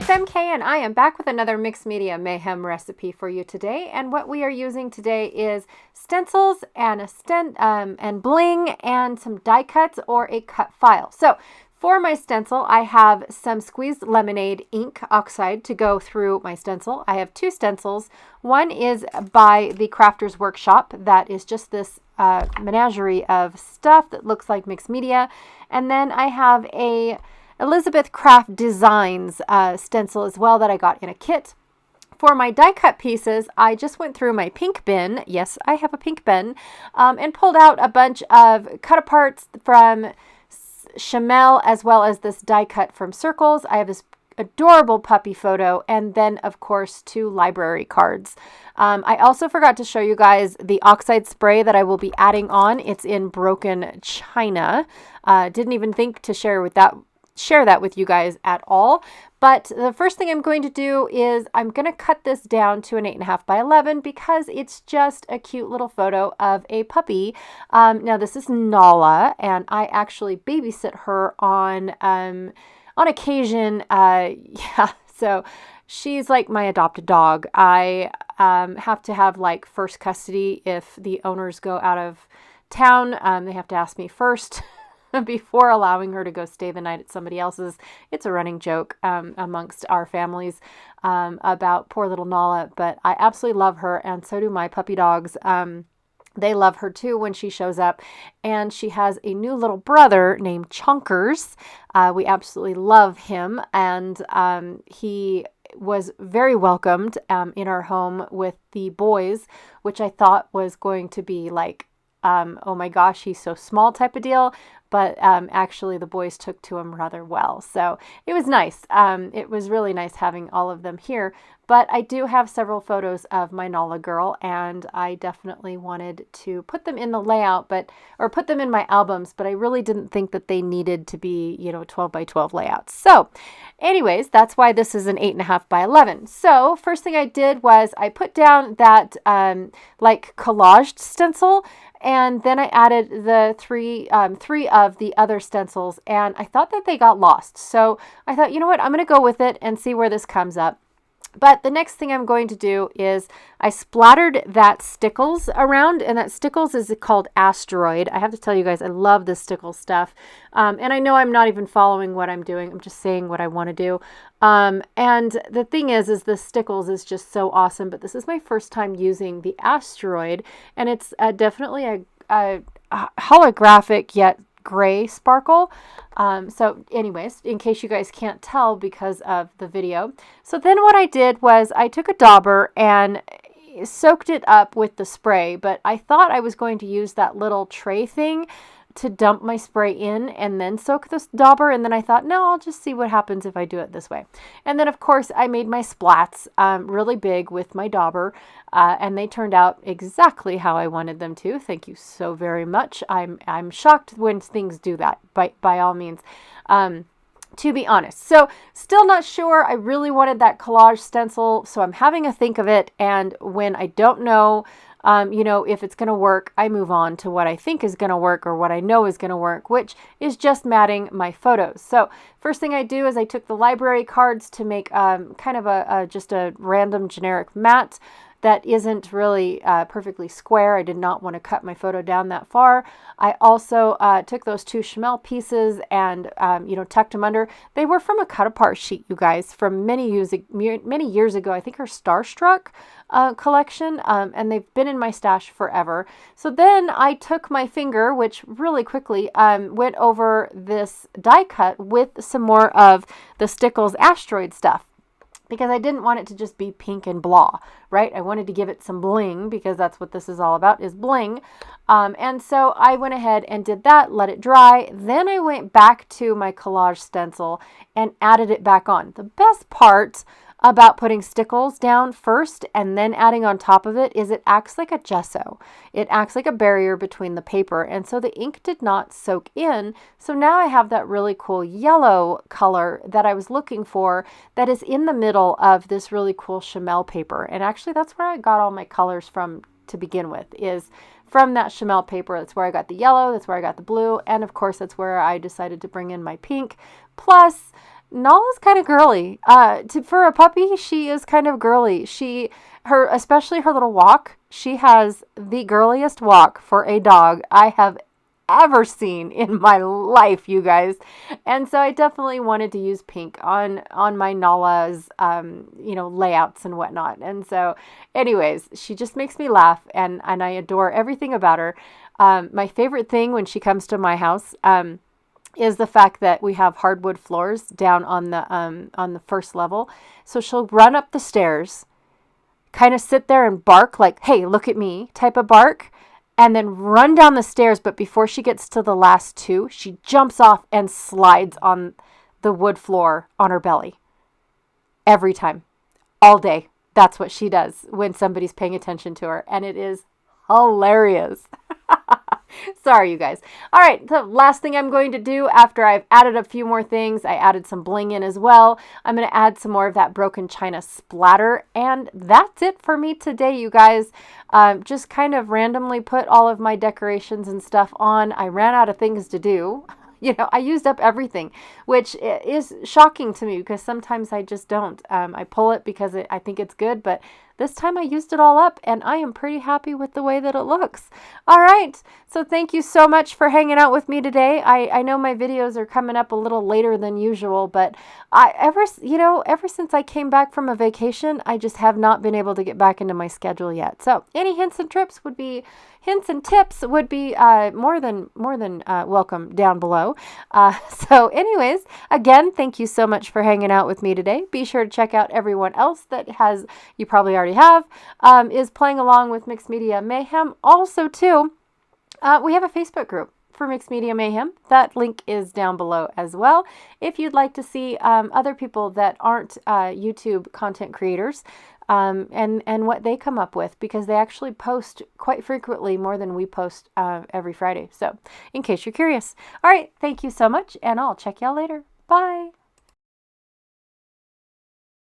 it's MK and I am back with another Mixed Media Mayhem recipe for you today. And what we are using today is stencils and and bling and some die cuts or a cut file. So for my stencil, I have some squeezed lemonade ink oxide to go through my stencil. I have two stencils. One is by the Crafters Workshop. That is just this menagerie of stuff that looks like mixed media. And then I have a Elizabeth Craft Designs stencil as well that I got in a kit. For my die cut pieces, I just went through my pink bin. Yes, I have a pink bin. And pulled out a bunch of cut aparts from Chamel as well as this die cut from Circles. I have this adorable puppy photo, and then of course 2 library cards. I also forgot to show you guys the oxide spray that I will be adding on. It's in broken china. Didn't even think to share that with you guys at all. But the first thing I'm going to do is I'm going to cut this down to an 8.5 by 11 because it's just a cute little photo of a puppy. Now this is Nala, and I actually babysit her on occasion. Yeah, so she's like my adopted dog. I have to have like first custody if the owners go out of town. They have to ask me first before allowing her to go stay the night at somebody else's. It's a running joke amongst our families about poor little Nala, but I absolutely love her, and so do my puppy dogs. They love her too when she shows up, and she has a new little brother named Chonkers. We absolutely love him, and he was very welcomed in our home with the boys, which I thought was going to be like, oh my gosh, he's so small type of deal. But actually the boys took to him rather well. So it was nice. It was really nice having all of them here. But I do have several photos of my Nala girl, and I definitely wanted to put them in the layout, or put them in my albums, but I really didn't think that they needed to be, 12 by 12 layouts. So anyways, that's why this is an 8.5 by 11. So first thing I did was I put down that like collaged stencil, and then I added the three of the other stencils, and I thought that they got lost. So I thought, you know what, I'm going to go with it and see where this comes up. But the next thing I'm going to do is I splattered that Stickles around, and that Stickles is called Asteroid. I have to tell you guys, I love this Stickles stuff. And I know I'm not even following what I'm doing. I'm just saying what I want to do. And the thing is the Stickles is just so awesome. But this is my first time using the Asteroid, and it's definitely a holographic yet gray sparkle. So anyways, in case you guys can't tell because of the video. So then what I did was I took a dauber and soaked it up with the spray, but I thought I was going to use that little tray thing to dump my spray in and then soak this dauber, and then I thought, no, I'll just see what happens if I do it this way. And then of course I made my splats really big with my dauber, and they turned out exactly how I wanted them to. Thank you so very much. I'm shocked when things do that, by all means, to be honest. So still not sure. I really wanted that collage stencil, so I'm having a think of it, and when I don't know if it's going to work, I move on to what I think is going to work, or what I know is going to work, which is just matting my photos. So first thing I do is I took the library cards to make kind of just a random generic mat that isn't really perfectly square. I did not want to cut my photo down that far. I also took those 2 Chamel pieces and tucked them under. They were from a cut apart sheet, you guys, from many years ago. I think her Starstruck collection, and they've been in my stash forever. So then I took my finger, which really quickly went over this die cut with some more of the Stickles Asteroid stuff, because I didn't want it to just be pink and blah, right? I wanted to give it some bling, because that's what this is all about, is bling. And so I went ahead and did that, let it dry. Then I went back to my collage stencil and added it back on. The best part about putting Stickles down first and then adding on top of it is it acts like a gesso. It acts like a barrier between the paper, and so the ink did not soak in. So now I have that really cool yellow color that I was looking for that is in the middle of this really cool Chamel paper. And actually that's where I got all my colors from to begin with, is from that Chamel paper. That's where I got the yellow, that's where I got the blue, and of course that's where I decided to bring in my pink. Plus, Nala's kind of girly. For a puppy, she is kind of girly. Especially her little walk. She has the girliest walk for a dog I have ever seen in my life, you guys. And so I definitely wanted to use pink on my Nala's, layouts and whatnot. And so, anyways, she just makes me laugh, and I adore everything about her. My favorite thing when she comes to my house, is the fact that we have hardwood floors down on the first level. So she'll run up the stairs, kind of sit there and bark like, "Hey, look at me," type of bark, and then run down the stairs. But before she gets to the last two, she jumps off and slides on the wood floor on her belly. Every time. All day. That's what she does when somebody's paying attention to her. And it is hilarious. Sorry, you guys. All right, the last thing I'm going to do after I've added a few more things, I added some bling in as well. I'm going to add some more of that broken china splatter. And that's it for me today, you guys. Just kind of randomly put all of my decorations and stuff on. I ran out of things to do. I used up everything, which is shocking to me because sometimes I just don't. I pull it because I think it's good, but this time I used it all up, and I am pretty happy with the way that it looks. All right, so thank you so much for hanging out with me today. I know my videos are coming up a little later than usual, but ever since I came back from a vacation, I just have not been able to get back into my schedule yet. So any hints and tips would be more than welcome down below. So anyways, again, thank you so much for hanging out with me today. Be sure to check out everyone else that you probably already have, is playing along with Mixed Media Mayhem. Also, too, we have a Facebook group for Mixed Media Mayhem. That link is down below as well. If you'd like to see other people that aren't YouTube content creators, and what they come up with, because they actually post quite frequently, more than we post every Friday. So in case you're curious. All right, thank you so much, and I'll check y'all later. Bye.